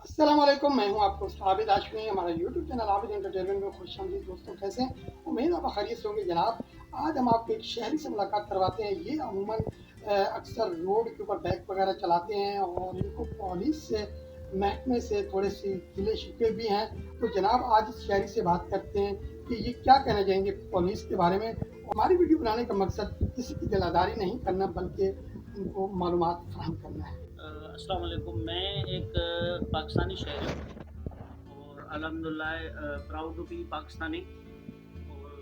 अस्सलाम वालेकुम, मैं हूं आपको आबिद हाशमी। हमारा यूट्यूब चैनल आबिद एंटरटेनमेंट में खुशामदीद। दोस्तों कैसे हैं? उम्मीद है आप खैरियत से होंगे जनाब। आज हम आपको एक शहरी से मुलाकात करवाते हैं। ये अमूमन अक्सर रोड के ऊपर बैग वगैरह चलाते हैं और इनको पुलिस से महकमे से थोड़े से गिले शिकवे भी हैं। तो जनाब आज इस शहरी से बात करते हैं कि ये क्या कहना चाहेंगे पुलिस के बारे में। हमारी वीडियो बनाने का मकसद किसी की दिलादारी नहीं करना बल्कि उनको मालूमात फराहम करना है। अस्सलाम वालेकुम। मैं एक पाकिस्तानी शहरी हूँ और अल्हम्दुलिल्लाह प्राउड टू बी पाकिस्तानी। और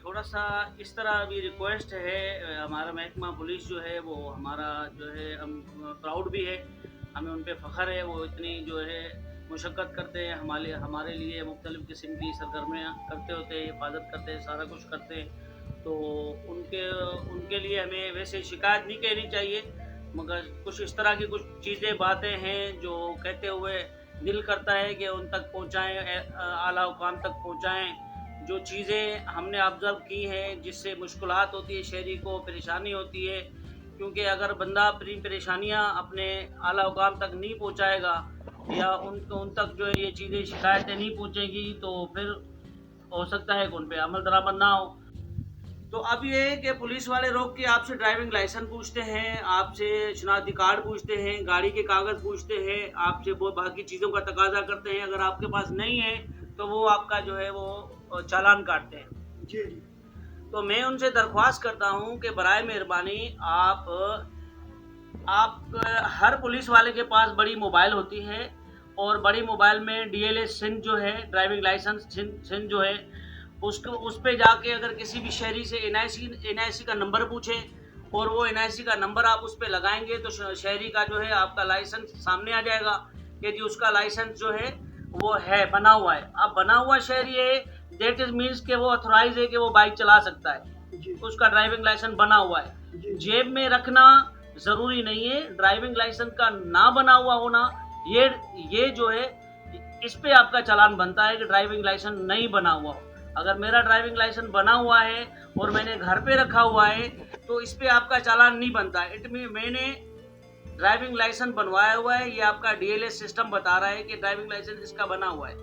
थोड़ा सा इस तरह भी रिक्वेस्ट है, हमारा महकमा पुलिस जो है वो हमारा जो है हम प्राउड भी है, हमें उन पर फ़ख्र है। वो इतनी जो है मुशक्क़त करते हैं हमारे हमारे लिए, मुख्तलिफ़ किस्म की सरगर्मियाँ करते होते हैं, हिफाजत करते हैं, सारा कुछ करते हैं। तो उनके उनके लिए हमें वैसे शिकायत नहीं कहनी चाहिए, मगर कुछ इस तरह की कुछ चीज़ें बातें हैं जो कहते हुए दिल करता है कि उन तक पहुँचाएँ, आला हुकाम तक पहुँचाएँ। जो चीज़ें हमने ऑब्ज़र्व की हैं जिससे मुश्किलात होती है, शहरी को परेशानी होती है, क्योंकि अगर बंदा अपनी परेशानियाँ अपने आला हुकाम तक नहीं पहुँचाएगा या उन तक जो है ये चीज़ें शिकायतें नहीं पहुँचेंगी, तो फिर हो सकता है कि उन पे अमल दरामद ना हो। तो अब ये है कि पुलिस वाले रोक के आपसे ड्राइविंग लाइसेंस पूछते हैं, आपसे शनाख्ती कार्ड पूछते हैं, गाड़ी के कागज़ पूछते हैं, आपसे वो बाकी चीज़ों का तकाजा करते हैं। अगर आपके पास नहीं है तो वो आपका जो है वो चालान काटते हैं। जी जी। तो मैं उनसे दरख्वास्त करता हूँ कि बराए मेहरबानी आप हर पुलिस वाले के पास बड़ी मोबाइल होती है और बड़ी मोबाइल में डीएलएस सिन जो है, ड्राइविंग लाइसेंस सिन जो है, उसको उस पे जाके अगर किसी भी शहरी से एनआईसी का नंबर पूछें और वो एनआईसी का नंबर आप उस पे लगाएंगे तो शहरी का जो है आपका लाइसेंस सामने आ जाएगा कि जी उसका लाइसेंस जो है वो है, बना हुआ है। अब बना हुआ शहरी है, दैट इज मीन्स कि वो ऑथोराइज है कि वो बाइक चला सकता है, जी उसका ड्राइविंग लाइसेंस बना हुआ है। जी। जेब में रखना ज़रूरी नहीं है, ड्राइविंग लाइसेंस का ना बना हुआ होना ये जो है इस पे आपका चालान बनता है कि ड्राइविंग लाइसेंस नहीं बना हुआ हो। अगर मेरा ड्राइविंग लाइसेंस बना हुआ है और मैंने घर पे रखा हुआ है तो इस पे आपका चालान नहीं बनता है। इट मीन मैंने ड्राइविंग लाइसेंस बनवाया हुआ है, ये आपका डीएलएस सिस्टम बता रहा है कि ड्राइविंग लाइसेंस इसका बना हुआ है।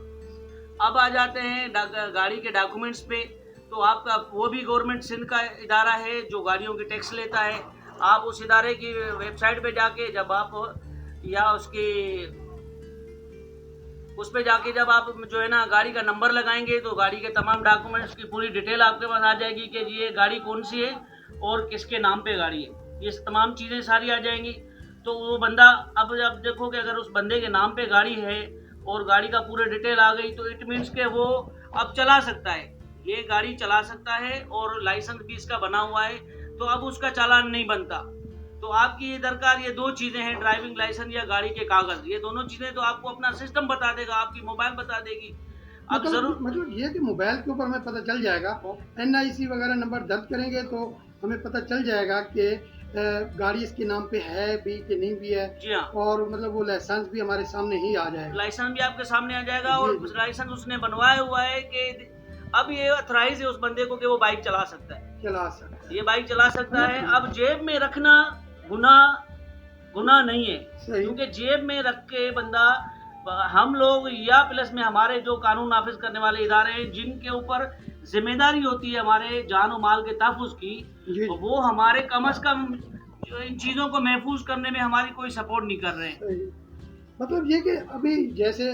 अब आ जाते हैं गाड़ी के डॉक्यूमेंट्स पे। तो आपका वो भी गवर्नमेंट सिंध का इदारा है जो गाड़ियों की टैक्स लेता है। आप उस इदारे की वेबसाइट पे जाके जब आप या उसकी उस पे जाके जब आप जो है ना गाड़ी का नंबर लगाएंगे तो गाड़ी के तमाम डॉक्यूमेंट्स की पूरी डिटेल आपके पास आ जाएगी कि ये गाड़ी कौन सी है और किसके नाम पे गाड़ी है, ये तमाम चीज़ें सारी आ जाएंगी। तो वो बंदा अब देखो कि अगर उस बंदे के नाम पे गाड़ी है और गाड़ी का पूरी डिटेल आ गई तो इट मीन्स के वो अब चला सकता है, ये गाड़ी चला सकता है और लाइसेंस भी इसका बना हुआ है, तो अब उसका चालान नहीं बनता। तो आपकी ये दरकार ये दो चीज़ें हैं, ड्राइविंग लाइसेंस या गाड़ी के कागज़, ये दोनों चीज़ें तो आपको अपना सिस्टम बता देगा, आपकी मोबाइल बता देगी। अब ज़रूर मतलब ये कि मोबाइल के ऊपर हमें पता चल जाएगा, एनआईसी वगैरह नंबर दर्ज करेंगे तो हमें पता चल जाएगा कि गाड़ी इसके नाम पे है भी कि नहीं भी है। जी हाँ, और मतलब वो लाइसेंस भी हमारे सामने ही आ जाएगा। लाइसेंस भी आपके सामने आ जाएगा जी और जी। लाइसेंस उसने बनवाया हुआ है कि अब ये ऑथराइज है उस बंदे को कि वो बाइक चला सकता है, चला सकता है। ये बाइक चला सकता है। मतलब अब जेब में रखना गुना गुनाह नहीं है, सही। क्योंकि जेब में रख के बंदा, हम लोग या प्लस में हमारे जो कानून नाफिज करने वाले इदारे हैं जिनके ऊपर जिम्मेदारी होती है हमारे जान और माल के तहफ़्फ़ुज़ की, जी तो जी। वो हमारे कम अज़ कम जो इन चीज़ों को महफूज करने में हमारी कोई सपोर्ट नहीं कर रहे हैं। सही। मतलब ये कि अभी जैसे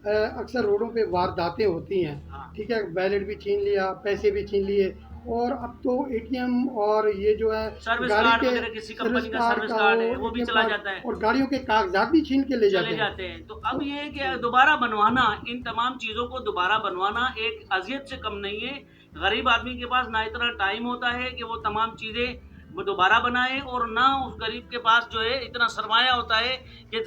अक्सर रोडों पे वारदातें होती हैं, हाँ, ठीक है, वैलेट भी छीन लिया, पैसे भी छीन लिए, और अब तो एटीएम और ये जो है सर्विस गाड़ी कार्ड के वगैरह किसी सर्विस कंपनी का कार्ड सर्विस का कार्ड हो, है वो भी एटीएम चला कार्ड जाता है, और गाड़ियों के कागजात भी छीन के ले चले जाते हैं। जाते हैं। तो अब ये है कि दोबारा बनवाना, इन तमाम चीज़ों को दोबारा बनवाना एक अज़ियत से कम नहीं है। गरीब आदमी के पास ना इतना टाइम होता है कि वो तमाम चीज़ें वो दोबारा बनाए, और ना उस गरीब के पास जो है इतना सरमाया होता है कि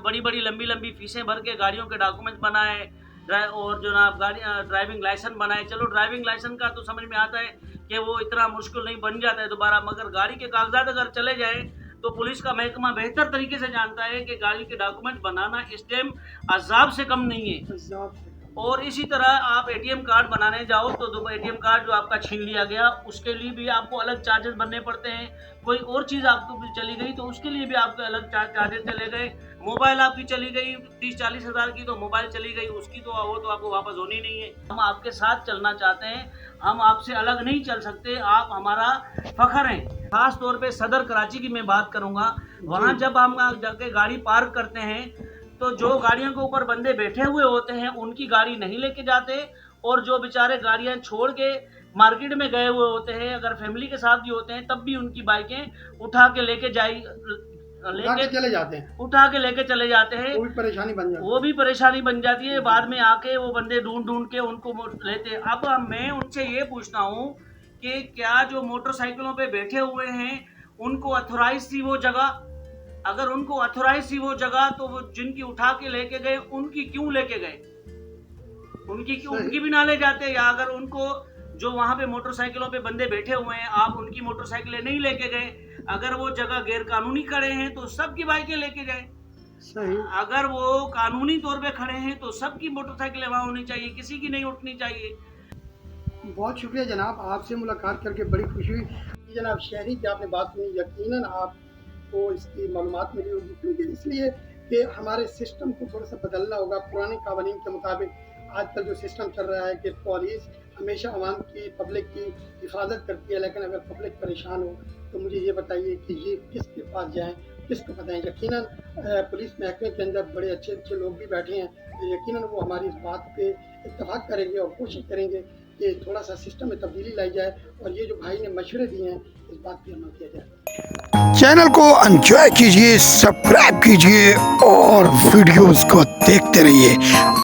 बड़ी-बड़ी लंबी-लंबी फीसें भर के गाड़ियों के डॉक्यूमेंट्स बनाए, और जो ना गाड़ी ड्राइविंग लाइसेंस बनाए। चलो ड्राइविंग लाइसेंस का तो समझ में आता है कि वो इतना मुश्किल नहीं, बन जाता है दोबारा, मगर गाड़ी के कागजात अगर चले जाएँ तो पुलिस का महकमा बेहतर तरीके से जानता है कि गाड़ी के डॉक्यूमेंट बनाना इस टाइम अज़ाब से कम नहीं है। हिसाब से। और इसी तरह आप एटीएम कार्ड बनाने जाओ तो एटीएम कार्ड जो आपका छीन लिया गया उसके लिए भी आपको अलग चार्जेस भरने पड़ते हैं। कोई और चीज़ आपको भी चली गई तो उसके लिए भी आपके अलग चार्जेस चले गए। मोबाइल आपकी चली गई 30-40 हज़ार की, तो मोबाइल चली गई उसकी तो वो तो आपको वापस होनी नहीं है। हम आपके साथ चलना चाहते हैं, हम आपसे अलग नहीं चल सकते, आप हमारा फ़ख्र हैं। खास तौर पे सदर कराची की मैं बात करूँगा, वहाँ जब हम जाके गाड़ी पार्क करते हैं तो जो गाड़ियों के ऊपर बंदे बैठे हुए होते हैं उनकी गाड़ी नहीं लेके जाते, और जो बेचारे गाड़ियां छोड़ के मार्केट में गए हुए होते हैं, अगर फैमिली के साथ भी होते हैं तब भी उनकी बाइकें उठा के लेके चले जाते हैं, उठा के लेके चले जाते हैं। वो भी परेशानी बन जाती है। वो भी परेशानी बन जाती है। बाद में आके वो बंदे ढूंढ के उनको लेते हैं। अब मैं उनसे ये पूछता हूँ कि क्या जो मोटरसाइकिलों पे बैठे हुए हैं उनको अथोराइज थी वो जगह? अगर उनको अथोराइज थी वो जगह तो वो जिनकी उठा के लेके गए उनकी क्यों लेके गए? उनकी भी ना ले जाते? या अगर उनको जो वहां पे मोटरसाइकिलों पे बंदे बैठे हुए हैं आप उनकी मोटरसाइकिलें नहीं लेके गए, अगर वो जगह गैर कानूनी खड़े हैं तो सबकी बाइकें लेके जाए। सही। अगर वो कानूनी तौर पे खड़े हैं तो सबकी मोटरसाइकिलें वहां होनी चाहिए, किसी की नहीं उठनी चाहिए। बहुत शुक्रिया जनाब, आपसे मुलाकात करके बड़ी खुशी हुई। जनाब शहरी की आपने बात सुनी, यकीनन आपको इसकी मालूमात मिली होगी, क्योंकि इसलिए कि हमारे सिस्टम को थोड़ा सा बदलना होगा। पुराने कानून के मुताबिक आजकल जो सिस्टम चल रहा है कि पुलिस हमेशा आवाम की, पब्लिक की हिफाजत करती है, लेकिन अगर पब्लिक परेशान हो तो मुझे ये बताइए कि ये किसके पास जाएं, किसको बताएं। यकीनन पुलिस महकमे के अंदर बड़े अच्छे अच्छे लोग भी बैठे हैं, तो यकीनन वो हमारी इस बात पे इत्तेफाक करेंगे और कोशिश करेंगे कि थोड़ा सा सिस्टम में तब्दीली लाई जाए और ये जो भाई ने मशवरे दिए हैं इस बात पे अमल किया जाए। चैनल को एंजॉय कीजिए, सब्सक्राइब कीजिए और वीडियोस को देखते रहिए।